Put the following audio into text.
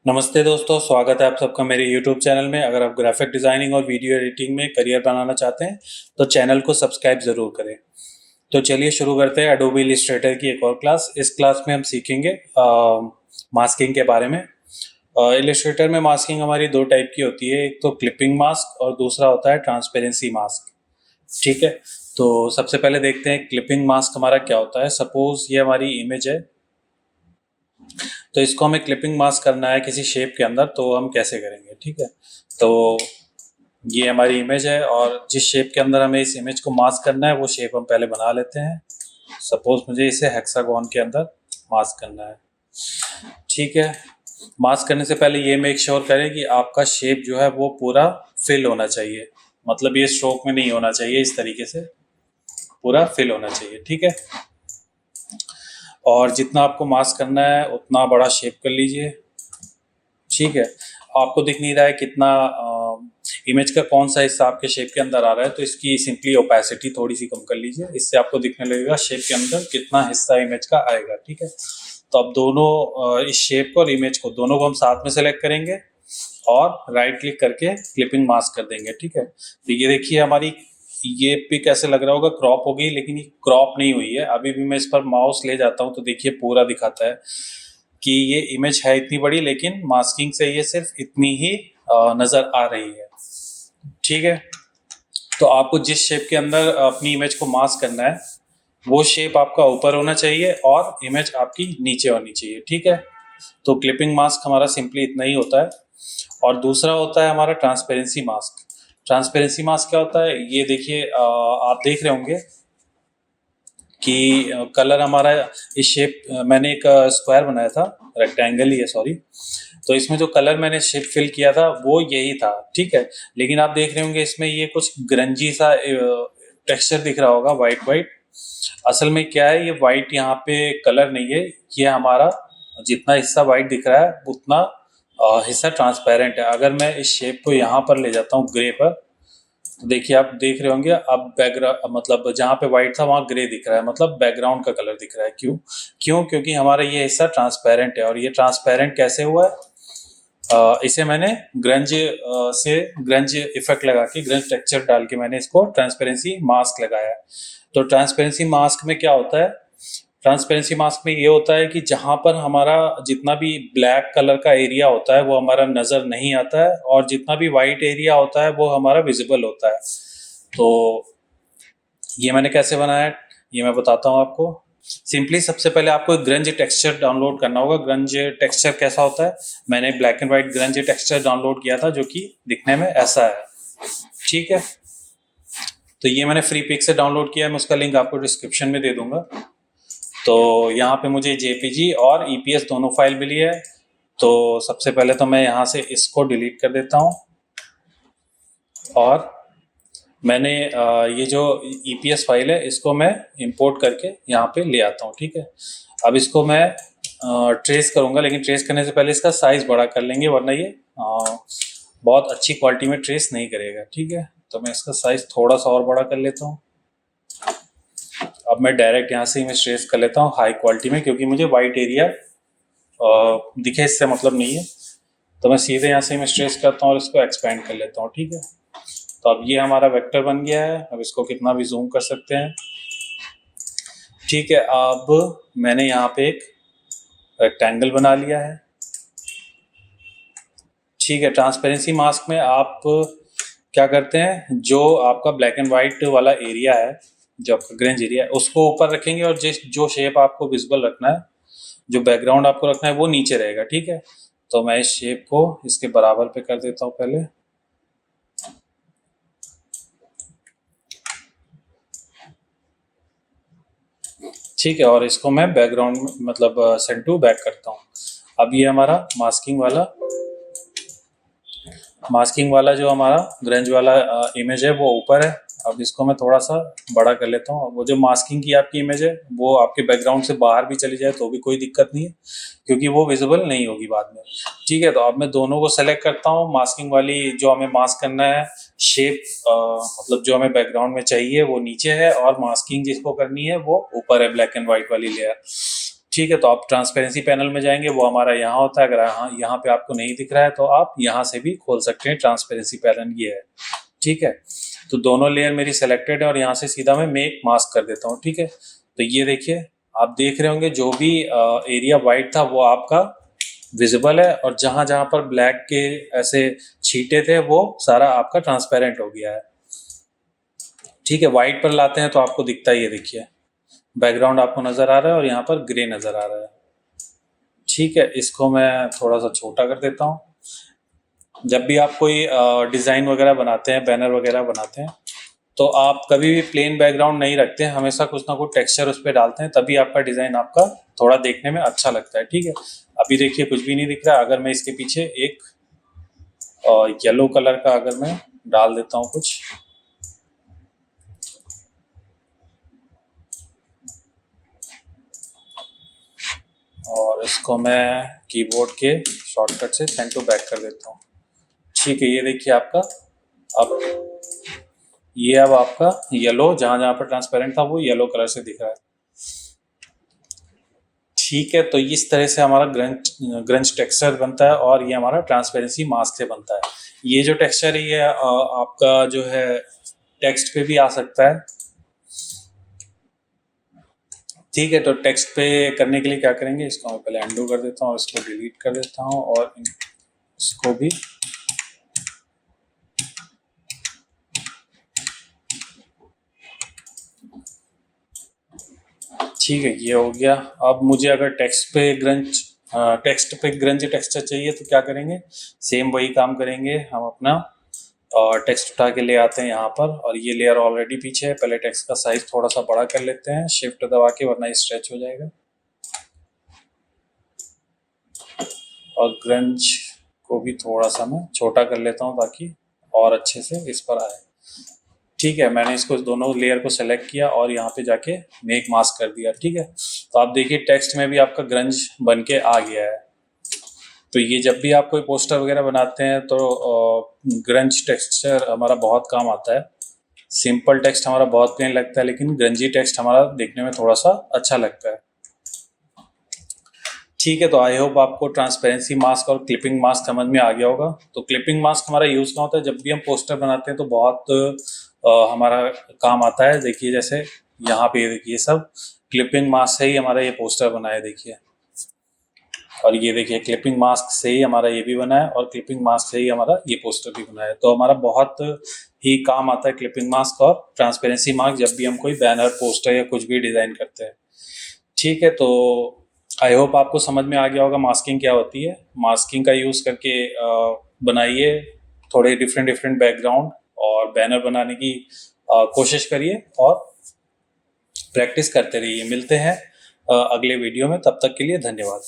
नमस्ते दोस्तों, स्वागत है आप सबका मेरे YouTube चैनल में। अगर आप ग्राफिक डिज़ाइनिंग और वीडियो एडिटिंग में करियर बनाना चाहते हैं तो चैनल को सब्सक्राइब ज़रूर करें। तो चलिए शुरू करते हैं एडोबी इलस्ट्रेटर की एक और क्लास। इस क्लास में हम सीखेंगे मास्किंग के बारे में। इलस्ट्रेटर में मास्किंग हमारी दो टाइप की होती है, एक तो क्लिपिंग मास्क और दूसरा होता है ट्रांसपेरेंसी मास्क। ठीक है, तो सबसे पहले देखते हैं क्लिपिंग मास्क हमारा क्या होता है। सपोज ये हमारी इमेज है, तो इसको हमें क्लिपिंग मास्क करना है किसी शेप के अंदर, तो हम कैसे करेंगे। ठीक है, तो ये हमारी इमेज है और जिस शेप के अंदर हमें इस इमेज को मास्क करना है वो शेप हम पहले बना लेते हैं। सपोज मुझे इसे हेक्सागोन के अंदर मास्क करना है। ठीक है, मास्क करने से पहले ये मेक श्योर करें कि आपका शेप जो है वो पूरा फिल होना चाहिए, मतलब ये स्ट्रोक में नहीं होना चाहिए, इस तरीके से पूरा फिल होना चाहिए। ठीक है, और जितना आपको मास्क करना है उतना बड़ा शेप कर लीजिए। ठीक है, आपको दिख नहीं रहा है कितना इमेज का कौन सा हिस्सा आपके शेप के अंदर आ रहा है, तो इसकी सिंपली ओपेसिटी थोड़ी सी कम कर लीजिए। इससे आपको दिखने लगेगा शेप के अंदर कितना हिस्सा इमेज का आएगा। ठीक है, तो अब दोनों इस शेप को और इमेज को दोनों को हम साथ में सेलेक्ट करेंगे और राइट क्लिक करके क्लिपिंग मास्क कर देंगे। ठीक है, तो ये देखिए हमारी ये पिक ऐसे लग रहा होगा क्रॉप हो गई, लेकिन ये क्रॉप नहीं हुई है। अभी भी मैं इस पर माउस ले जाता हूँ तो देखिए पूरा दिखाता है कि ये इमेज है इतनी बड़ी, लेकिन मास्किंग से ये सिर्फ इतनी ही नजर आ रही है। ठीक है, तो आपको जिस शेप के अंदर अपनी इमेज को मास्क करना है वो शेप आपका ऊपर होना चाहिए और इमेज आपकी नीचे होनी चाहिए। ठीक है, तो क्लिपिंग मास्क हमारा सिंपली इतना ही होता है। और दूसरा होता है हमारा ट्रांसपेरेंसी मास्क। ट्रांसपेरेंसी मास्क क्या होता है, ये देखिए आप देख रहे होंगे कि कलर हमारा इस शेप, मैंने एक स्क्वायर बनाया था, रेक्टेंगल ही है सॉरी, तो इसमें जो कलर मैंने शेप फिल किया था वो यही था। ठीक है, लेकिन आप देख रहे होंगे इसमें ये कुछ ग्रंजी सा टेक्सचर दिख रहा होगा, वाइट वाइट। असल में क्या है, ये वाइट यहाँ पे कलर नहीं है, ये हमारा जितना हिस्सा वाइट दिख रहा है उतना हिस्सा ट्रांसपेरेंट है। अगर मैं इस शेप को यहाँ पर ले जाता हूँ ग्रे पर, तो देखिए आप देख रहे होंगे अब बैकग्राउंड, मतलब जहाँ पे व्हाइट था वहाँ ग्रे दिख रहा है, मतलब बैकग्राउंड का कलर दिख रहा है। क्यों क्यों क्योंकि हमारा ये हिस्सा ट्रांसपेरेंट है। और ये ट्रांसपेरेंट कैसे हुआ है, इसे मैंने ग्रंज से ग्रंज इफेक्ट लगा के, ग्रंज टेक्सचर डाल के मैंने इसको ट्रांसपेरेंसी मास्क लगाया है। तो ट्रांसपेरेंसी मास्क में क्या होता है, ट्रांसपेरेंसी मास्क में ये होता है कि जहां पर हमारा जितना भी ब्लैक कलर का एरिया होता है वो हमारा नजर नहीं आता है, और जितना भी वाइट एरिया होता है वो हमारा विजिबल होता है। तो ये मैंने कैसे बनाया है ये मैं बताता हूँ आपको। सिंपली सबसे पहले आपको एक ग्रंज टेक्सचर डाउनलोड करना होगा। ग्रंज टेक्सचर कैसा होता है, मैंने black and white grunge texture download किया था जो कि दिखने में ऐसा है। ठीक है, तो ये मैंने फ्री पिक से डाउनलोड किया है, मैं उसका लिंक आपको डिस्क्रिप्शन में दे दूंगा। तो यहाँ पे मुझे जेपीजी और ईपीएस दोनों फाइल मिली है। तो सबसे पहले तो मैं यहाँ से इसको डिलीट कर देता हूँ और मैंने ये जो ईपीएस फाइल है इसको मैं इंपोर्ट करके यहाँ पे ले आता हूँ। ठीक है, अब इसको मैं ट्रेस करूँगा, लेकिन ट्रेस करने से पहले इसका साइज बड़ा कर लेंगे, वरना ये बहुत अच्छी क्वालिटी में ट्रेस नहीं करेगा। ठीक है, तो मैं इसका साइज थोड़ा सा और बड़ा कर लेता हूँ। अब मैं डायरेक्ट यहाँ से इमेज ट्रेस कर लेता हूँ हाई क्वालिटी में, क्योंकि मुझे वाइट एरिया दिखे इससे मतलब नहीं है। तो मैं सीधे यहाँ से इमेज ट्रेस करता हूँ और इसको एक्सपेंड कर लेता हूँ। ठीक है, तो अब ये हमारा वेक्टर बन गया है। अब इसको कितना भी जूम कर सकते हैं। ठीक है, अब मैंने यहाँ पे एक रेक्टेंगल बना लिया है। ठीक है, ट्रांसपेरेंसी मास्क में आप क्या करते हैं, जो आपका ब्लैक एंड व्हाइट वाला एरिया है, जो आपका ग्रेंज एरिया है, उसको ऊपर रखेंगे और जो शेप आपको विजिबल रखना है, जो बैकग्राउंड आपको रखना है वो नीचे रहेगा। ठीक है, तो मैं इस शेप को इसके बराबर पे कर देता हूँ पहले। ठीक है, और इसको मैं बैकग्राउंड मतलब सेंड टू बैक करता हूँ। अब ये हमारा मास्किंग वाला जो हमारा ग्रेंज वाला इमेज है वो ऊपर है। अब इसको मैं थोड़ा सा बड़ा कर लेता हूँ। वो जो मास्किंग की आपकी इमेज है वो आपके बैकग्राउंड से बाहर भी चली जाए तो भी कोई दिक्कत नहीं है, क्योंकि वो विजिबल नहीं होगी बाद में। ठीक है, तो अब मैं दोनों को सेलेक्ट करता हूँ। मास्किंग वाली जो हमें मास्क करना है शेप, मतलब जो हमें बैकग्राउंड में चाहिए वो नीचे है, और मास्किंग जिसको करनी है वो ऊपर है, ब्लैक एंड व्हाइट वाली लेयर। ठीक है, तो आप ट्रांसपेरेंसी पैनल में जाएंगे, वो हमारा यहाँ होता है। अगर यहाँ पे आपको नहीं दिख रहा है तो आप यहाँ से भी खोल सकते हैं। ट्रांसपेरेंसी पैनल ये है, ठीक है। तो दोनों लेयर मेरी सेलेक्टेड है और यहाँ से सीधा मैं मेक मास्क कर देता हूँ, ठीक है। तो ये देखिए, आप देख रहे होंगे जो भी एरिया वाइट था वो आपका विजिबल है, और जहां जहां पर ब्लैक के ऐसे छींटे थे वो सारा आपका ट्रांसपेरेंट हो गया है, ठीक है। व्हाइट पर लाते हैं तो आपको दिखता है, ये देखिए बैकग्राउंड आपको नजर आ रहा है और यहाँ पर ग्रे नजर आ रहा है, ठीक है। इसको मैं थोड़ा सा छोटा कर देता हूँ। जब भी आप कोई डिज़ाइन वगैरह बनाते हैं, बैनर वगैरह बनाते हैं, तो आप कभी भी प्लेन बैकग्राउंड नहीं रखते हैं, हमेशा कुछ ना कुछ टेक्सचर उस पर डालते हैं, तभी आपका डिज़ाइन आपका थोड़ा देखने में अच्छा लगता है, ठीक है। अभी देखिए कुछ भी नहीं दिख रहा। अगर मैं इसके पीछे एक येलो कलर का अगर मैं डाल देता हूँ कुछ, और इसको मैं कीबोर्ड के शॉर्टकट से सेंड टू बैक कर देता हूँ, ठीक है। ये देखिए आपका अब ये अब आपका येलो, जहां जहां पर ट्रांसपेरेंट था वो येलो कलर से दिख रहा है, ठीक है। तो इस तरह से हमारा ग्रंज टेक्सचर बनता है और ये हमारा ट्रांसपेरेंसी मास्क से बनता है। ये जो टेक्सचर है ये आपका जो है टेक्स्ट पे भी आ सकता है, ठीक है। तो टेक्स्ट पे करने के लिए क्या करेंगे, इसको मैं पहले अनडू कर देता हूँ, इसको डिलीट कर देता हूँ और इसको भी, ठीक है, ये हो गया। अब मुझे अगर टेक्स्ट पे ग्रंज टेक्सचर चाहिए तो क्या करेंगे, सेम वही काम करेंगे। हम अपना टेक्स्ट उठा के ले आते हैं यहाँ पर, और ये लेयर ऑलरेडी पीछे है। पहले टेक्स्ट का साइज थोड़ा सा बड़ा कर लेते हैं शिफ्ट दबा के, वरना ये स्ट्रेच हो जाएगा। और ग्रंज को भी थोड़ा सा मैं छोटा कर लेता हूँ ताकि और अच्छे से इस पर आए, ठीक है। मैंने इसको दोनों लेयर को सेलेक्ट किया और यहाँ पे जाके मेक मास्क कर दिया, ठीक है। तो आप देखिए टेक्स्ट में भी आपका ग्रंज बन के आ गया है। तो ये जब भी आप कोई पोस्टर वगैरह बनाते हैं तो ग्रंज टेक्सचर हमारा बहुत काम आता है। सिंपल टेक्स्ट हमारा बहुत प्लेन लगता है, लेकिन ग्रंजी टेक्स्ट हमारा देखने में थोड़ा सा अच्छा लगता है, ठीक है। तो आई होप आपको ट्रांसपेरेंसी मास्क और क्लिपिंग मास्क समझ में आ गया होगा। तो क्लिपिंग मास्क हमारा यूज़ कहाँ होता है, जब भी हम पोस्टर बनाते हैं तो बहुत हमारा काम आता है। देखिए जैसे यहाँ पे देखिए सब क्लिपिंग मास्क से ही हमारा ये पोस्टर बना है, देखिए। और ये देखिए क्लिपिंग मास्क से ही हमारा ये भी बना है और क्लिपिंग मास्क से ही हमारा ये पोस्टर भी बना है। तो हमारा बहुत ही काम आता है क्लिपिंग मास्क और ट्रांसपेरेंसी मास्क जब भी हम कोई बैनर, पोस्टर या कुछ भी डिज़ाइन करते हैं, ठीक है। तो आई होप आपको समझ में आ गया होगा मास्किंग क्या होती है। मास्किंग का यूज़ करके बनाइए थोड़े डिफरेंट डिफरेंट बैकग्राउंड और बैनर बनाने की कोशिश करिए और प्रैक्टिस करते रहिए। मिलते हैं अगले वीडियो में, तब तक के लिए धन्यवाद।